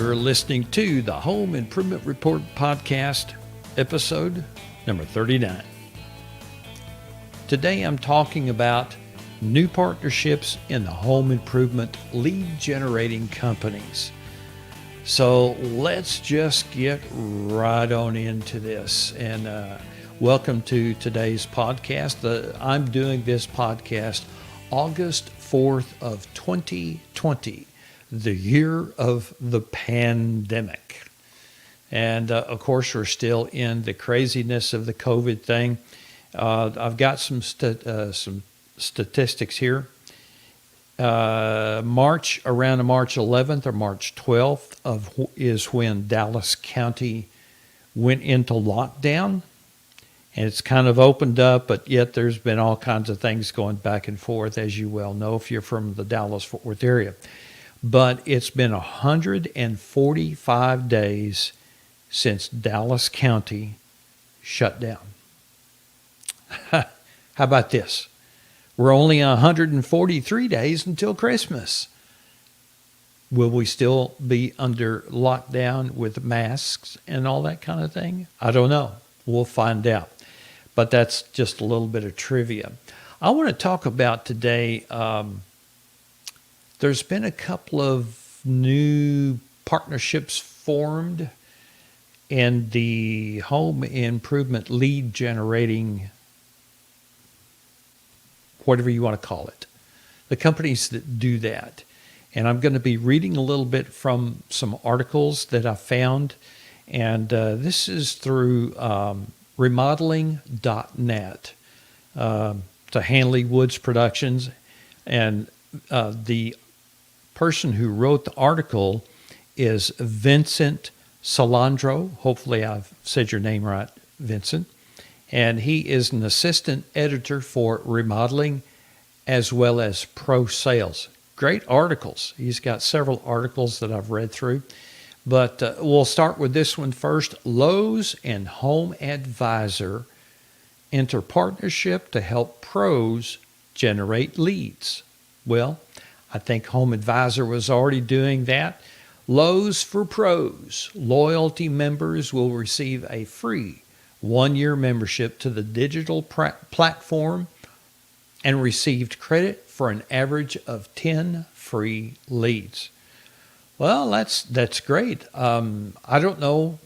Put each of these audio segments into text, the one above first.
You're listening to the Home Improvement Report podcast, episode number 39. Today I'm talking about new partnerships in the home improvement lead generating companies. So let's just get right on into this. And welcome to today's podcast. I'm doing this podcast August 4th of 2020. The year of the pandemic. And of course, we're still in the craziness of the COVID thing. I've got some statistics here. Around March 11th or March 12th is when Dallas County went into lockdown. And it's kind of opened up, but yet there's been all kinds of things going back and forth, as you well know, if you're from the Dallas-Fort Worth area. But it's been 145 days since Dallas County shut down. How about this? We're only 143 days until Christmas. Will we still be under lockdown with masks and all that kind of thing? I don't know. We'll find out. But that's just a little bit of trivia. I want to talk about today. There's been a couple of new partnerships formed in the home improvement lead generating, whatever you want to call it, the companies that do that. And I'm going to be reading a little bit from some articles that I found. And this is through remodeling.net to Hanley Woods Productions. And the person who wrote the article is Vincent Salandro. Hopefully I've said your name right, Vincent. And he is an assistant editor for remodeling as well as pro sales. Great articles. He's got several articles that I've read through. But we'll start with this one first. Lowe's and Home Advisor enter partnership to help pros generate leads. Well, I think Home Advisor was already doing that. Lowe's for Pros. Loyalty members will receive a free 1-year membership to the digital platform and received credit for an average of 10 free leads. Well, that's great. I don't know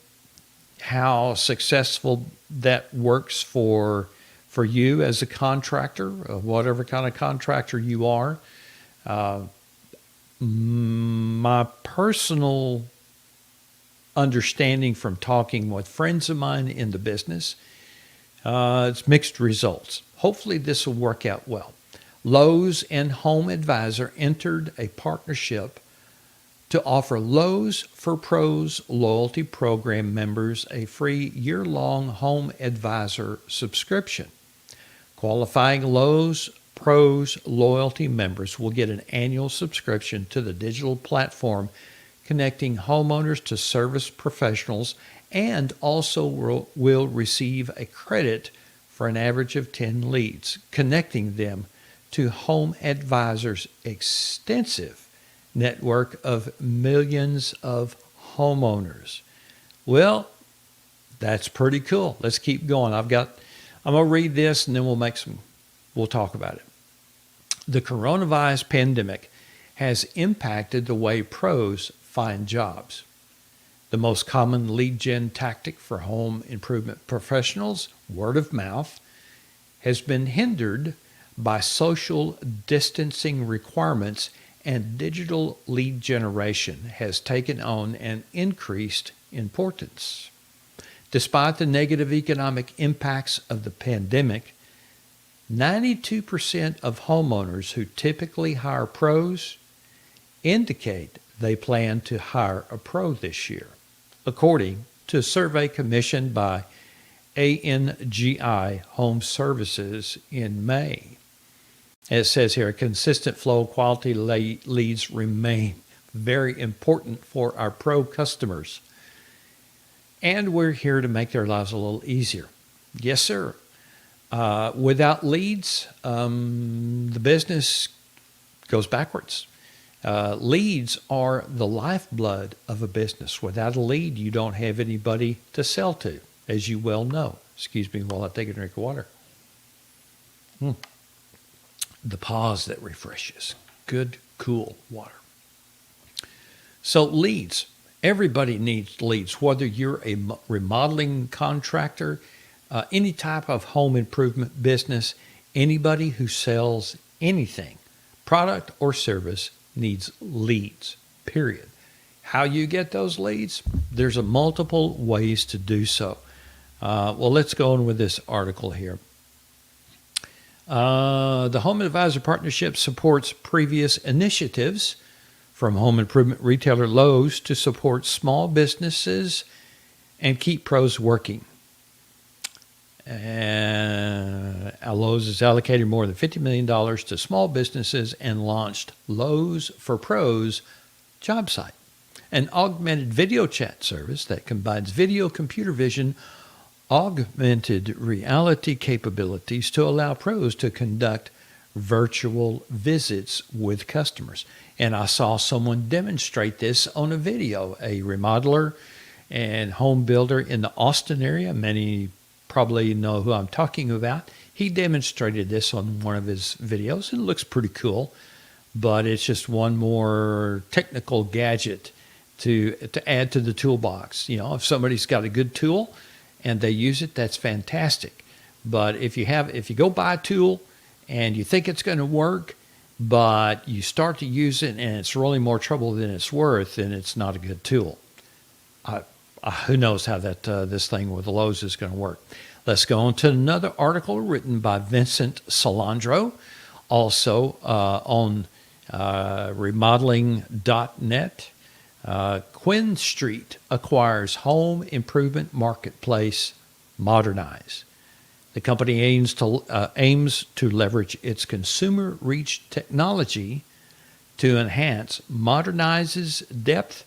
how successful that works for you as a contractor, whatever kind of contractor you are. My personal understanding from talking with friends of mine in the business, it's mixed results. Hopefully this will work out well. Lowe's and Home Advisor entered a partnership to offer Lowe's for Pros loyalty program members a free year-long Home Advisor subscription. Qualifying Lowe's Pros loyalty members will get an annual subscription to the digital platform connecting homeowners to service professionals and also will receive a credit for an average of 10 leads, connecting them to Home Advisor's extensive network of millions of homeowners. Well, that's pretty cool. Let's keep going. I'm going to read this and then we'll talk about it. The coronavirus pandemic has impacted the way pros find jobs. The most common lead gen tactic for home improvement professionals, word of mouth, has been hindered by social distancing requirements, and digital lead generation has taken on an increased importance. Despite the negative economic impacts of the pandemic, 92% of homeowners who typically hire pros indicate they plan to hire a pro this year, according to a survey commissioned by ANGI Home Services in May. It says here, a consistent flow of quality leads remain very important for our pro customers. And we're here to make their lives a little easier. Yes, sir. Without leads, the business goes backwards. Leads are the lifeblood of a business. Without a lead, you don't have anybody to sell to, as you well know. Excuse me while I take a drink of water. The pause that refreshes. Good, cool water. So leads. Everybody needs leads, whether you're a remodeling contractor, any type of home improvement business, anybody who sells anything, product or service, needs leads, period. How you get those leads? There's a multiple ways to do so. Well, let's go on with this article here. The Home Advisor Partnership supports previous initiatives from home improvement retailer Lowe's to support small businesses and keep pros working. Lowe's has allocated more than $50 million to small businesses and launched Lowe's for Pros job site, an augmented video chat service that combines video, computer vision, augmented reality capabilities to allow pros to conduct virtual visits with customers. And I saw someone demonstrate this on a video, a remodeler and home builder in the Austin area. Many probably know who I'm talking about. He demonstrated this on one of his videos. It looks pretty cool, but it's just one more technical gadget to add to the toolbox. You know, if somebody's got a good tool and they use it, that's fantastic. But if you go buy a tool and you think it's going to work, but you start to use it and it's really more trouble than it's worth, then it's not a good tool. Who knows how this thing with the Lowe's is going to work. Let's go on to another article written by Vincent Salandro, also on remodeling.net. Quinn Street acquires home improvement marketplace Modernize. The company aims to leverage its consumer reach technology to enhance Modernize's depth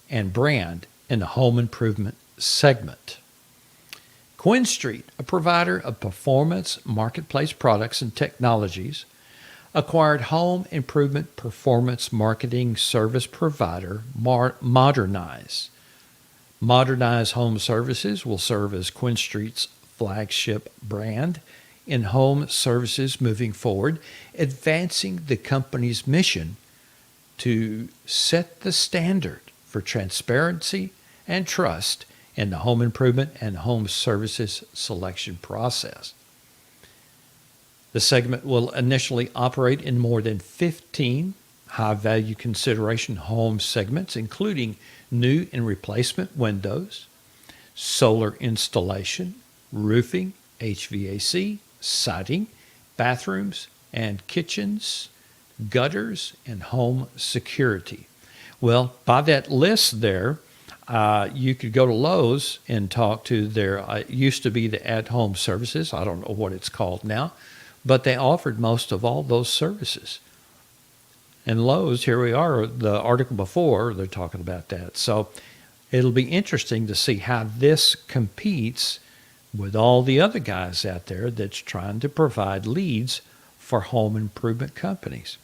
and brand in the home improvement segment. Quinn Street, a provider of performance marketplace products and technologies, acquired home improvement performance marketing service provider Modernize. Modernize Home Services will serve as Quinn Street's flagship brand in home services moving forward, advancing the company's mission to set the standard for transparency and trust in the home improvement and home services selection process. The segment will initially operate in more than 15 high-value consideration home segments, including new and replacement windows, solar installation, roofing, HVAC, siding, bathrooms and kitchens, gutters, and home security. Well, by that list there, you could go to Lowe's and talk to their, it used to be the at-home services. I don't know what it's called now, but they offered most of all those services. And Lowe's, here we are, the article before, they're talking about that. So it'll be interesting to see how this competes with all the other guys out there that's trying to provide leads for home improvement companies.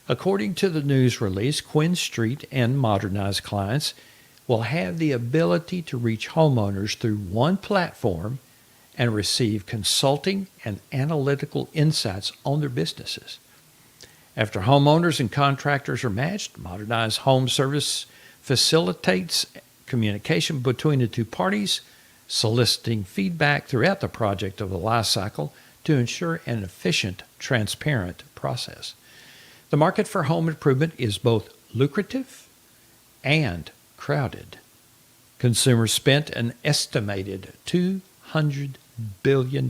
According to the news release, Quinn Street and Modernize clients will have the ability to reach homeowners through one platform and receive consulting and analytical insights on their businesses. After homeowners and contractors are matched, Modernize Home Service facilitates communication between the two parties, soliciting feedback throughout the project of the life cycle to ensure an efficient, transparent process. The market for home improvement is both lucrative and crowded. Consumers spent an estimated $200 billion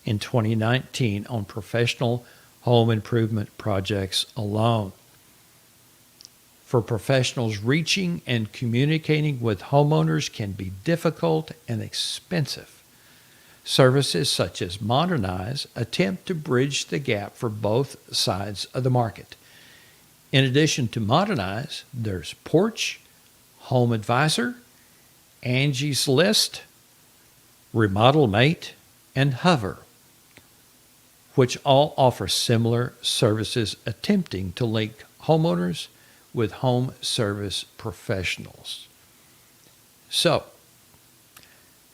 in 2019 on professional home improvement projects alone. For professionals, reaching and communicating with homeowners can be difficult and expensive. Services such as Modernize attempt to bridge the gap for both sides of the market. In addition to Modernize, there's Porch, Home Advisor, Angie's List, Remodel Mate, and Hover, which all offer similar services attempting to link homeowners with home service professionals. So,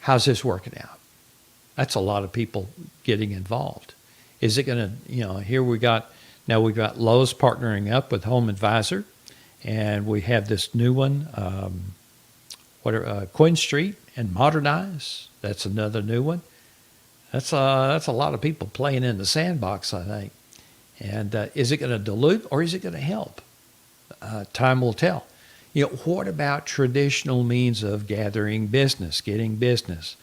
how's this working out? That's a lot of people getting involved. Is it going to, here we've got Lowe's partnering up with Home Advisor, and we have this new one, Quinn Street and Modernize. That's another new one. That's a lot of people playing in the sandbox, I think. And is it going to dilute or is it going to help? Time will tell. What about traditional means of gathering business, getting business,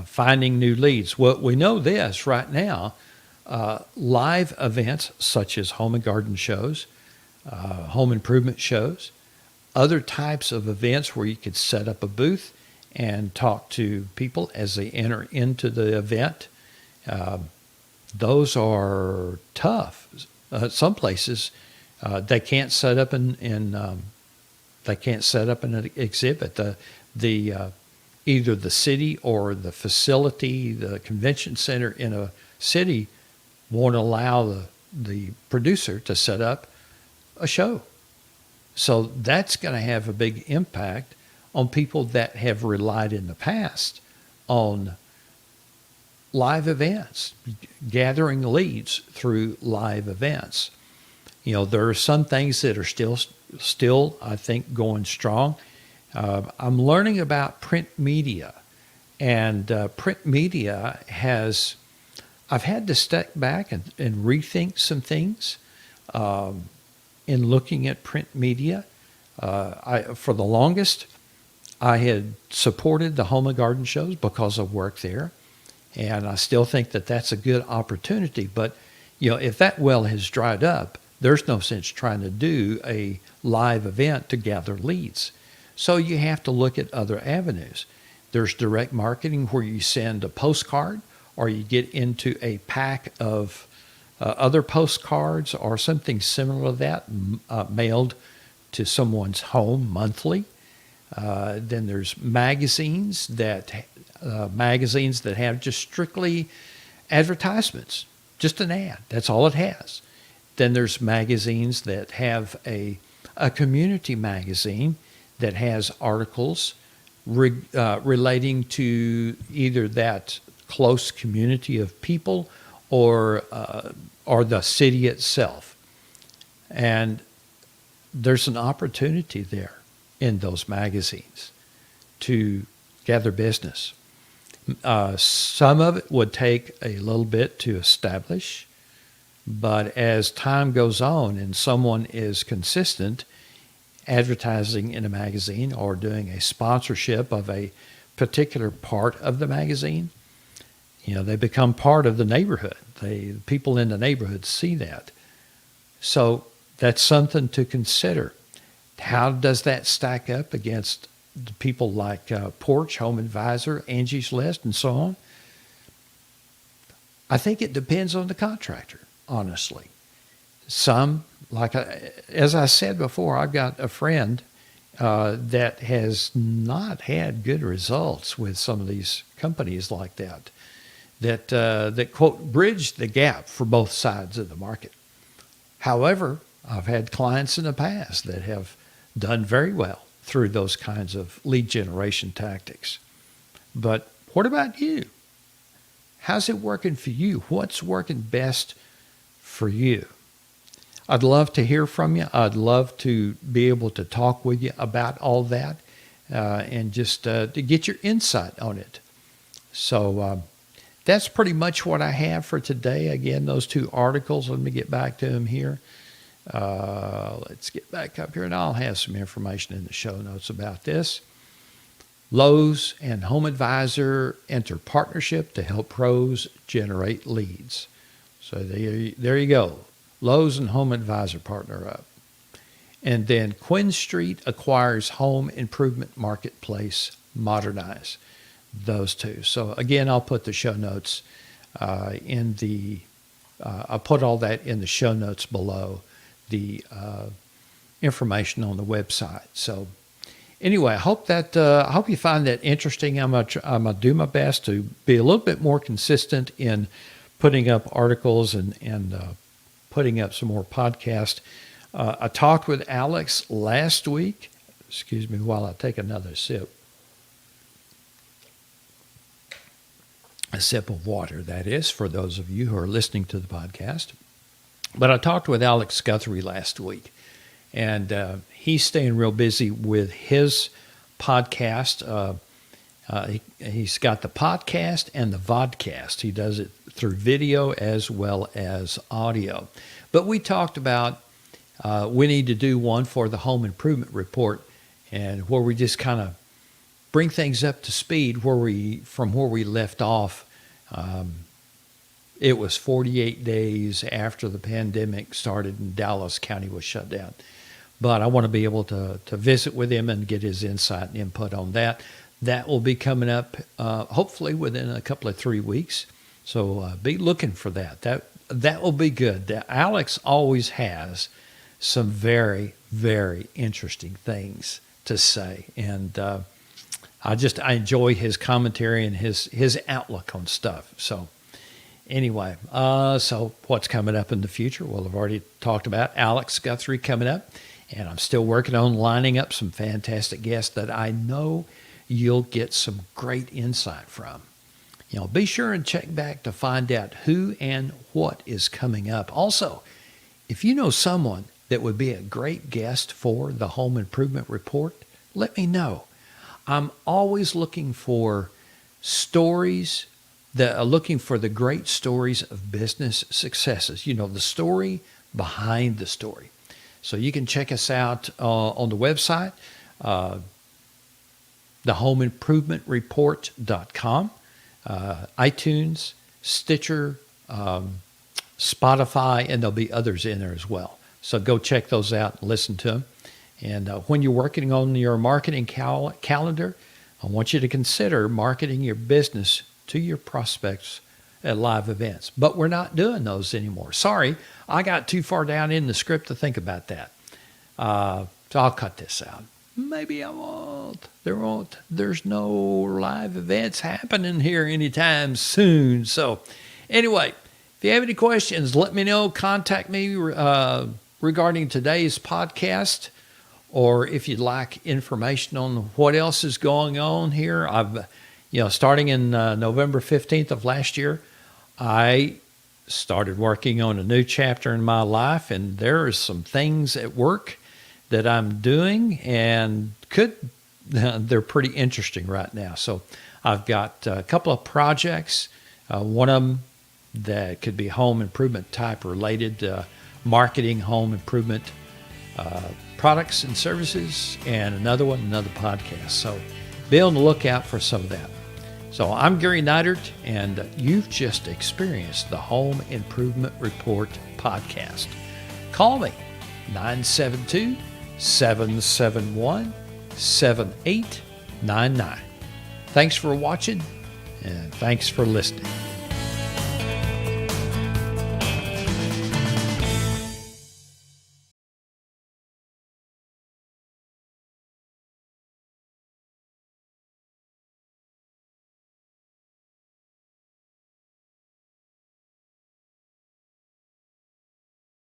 finding new leads? Well, we know this right now. Live events such as home and garden shows, home improvement shows, other types of events where you could set up a booth and talk to people as they enter into the event. Those are tough. Some places they can't set up an exhibit. Either the city or the facility, the convention center in a city, won't allow the producer to set up a show. So that's going to have a big impact on people that have relied in the past on live events, gathering leads through live events. There are some things that are still, I think, going strong. I'm learning about print media, and print media I've had to step back and rethink some things in looking at print media. For the longest, I had supported the home and garden shows because I work there, and I still think that that's a good opportunity. But, if that well has dried up, there's no sense trying to do a live event to gather leads. So you have to look at other avenues. There's direct marketing where you send a postcard, or you get into a pack of other postcards or something similar to that, mailed to someone's home monthly. Then there's magazines that have just strictly advertisements, just an ad. That's all it has. Then there's magazines that have a community magazine that has articles relating to either that close community of people or the city itself. And there's an opportunity there in those magazines to gather business. Some of it would take a little bit to establish, but as time goes on and someone is consistent advertising in a magazine or doing a sponsorship of a particular part of the magazine, they become part of the neighborhood. People in the neighborhood see that. So that's something to consider. How does that stack up against the people like Porch, Home Advisor, Angie's List, and so on? I think it depends on the contractor, honestly. Some, as I said before, I've got a friend that has not had good results with some of these companies like that quote, bridge the gap for both sides of the market. However, I've had clients in the past that have done very well through those kinds of lead generation tactics. But what about you? How's it working for you? What's working best for you? I'd love to hear from you. I'd love to be able to talk with you about all that and just to get your insight on it. So that's pretty much what I have for today. Again, those two articles, let me get back to them here. Let's get back up here, and I'll have some information in the show notes about this. Lowe's and Home Advisor enter partnership to help pros generate leads. So there you go. Lowe's and Home Advisor partner up. And then Quinn Street acquires home improvement marketplace Modernize. Those two. So again, I'll put the show notes I'll put all that in the show notes below the information on the website. So anyway, I hope you find that interesting. I'm gonna do my best to be a little bit more consistent in putting up articles and putting up some more podcasts I talked with Alex last week. Excuse me while I take another sip. A sip of water, that is, for those of you who are listening to the podcast. But I talked with Alex Guthrie last week, and he's staying real busy with his podcast. He's got the podcast and the vodcast. He does it through video as well as audio. But we talked about we need to do one for the home improvement report, and where we just kind of bring things up to speed from where we left off. It was 48 days after the pandemic started and Dallas County was shut down. But I want to be able to visit with him and get his insight and input on that. That will be coming up hopefully within a couple of 3 weeks. So be looking for that. That will be good. Alex always has some very, very interesting things to say. And I enjoy his commentary and his outlook on stuff. So anyway, so what's coming up in the future? Well, I've already talked about Alex Guthrie coming up, and I'm still working on lining up some fantastic guests that I know you'll get some great insight from. Be sure and check back to find out who and what is coming up. Also, if you know someone that would be a great guest for the Home Improvement Report, let me know. I'm always looking for stories looking for the great stories of business successes. The story behind the story. So you can check us out on the website, thehomeimprovementreport.com, iTunes, Stitcher, Spotify, and there'll be others in there as well. So go check those out and listen to them. And when you're working on your marketing calendar, I want you to consider marketing your business to your prospects at live events. But we're not doing those anymore. Sorry, I got too far down in the script to think about that. So I'll cut this out. Maybe I won't. There's no live events happening here anytime soon. So anyway, if you have any questions, let me know. Contact me regarding today's podcast. Or if you'd like information on what else is going on here, I've, starting in November 15th of last year, I started working on a new chapter in my life, and there are some things at work that I'm doing, and they're pretty interesting right now. So I've got a couple of projects, one of them that could be home improvement type related, marketing home improvement products and services, and another podcast. So be on the lookout for some of that. So I'm Gary Neidert, and you've just experienced the Home Improvement Report podcast. Call me, 972-771-7899. Thanks for watching, and thanks for listening.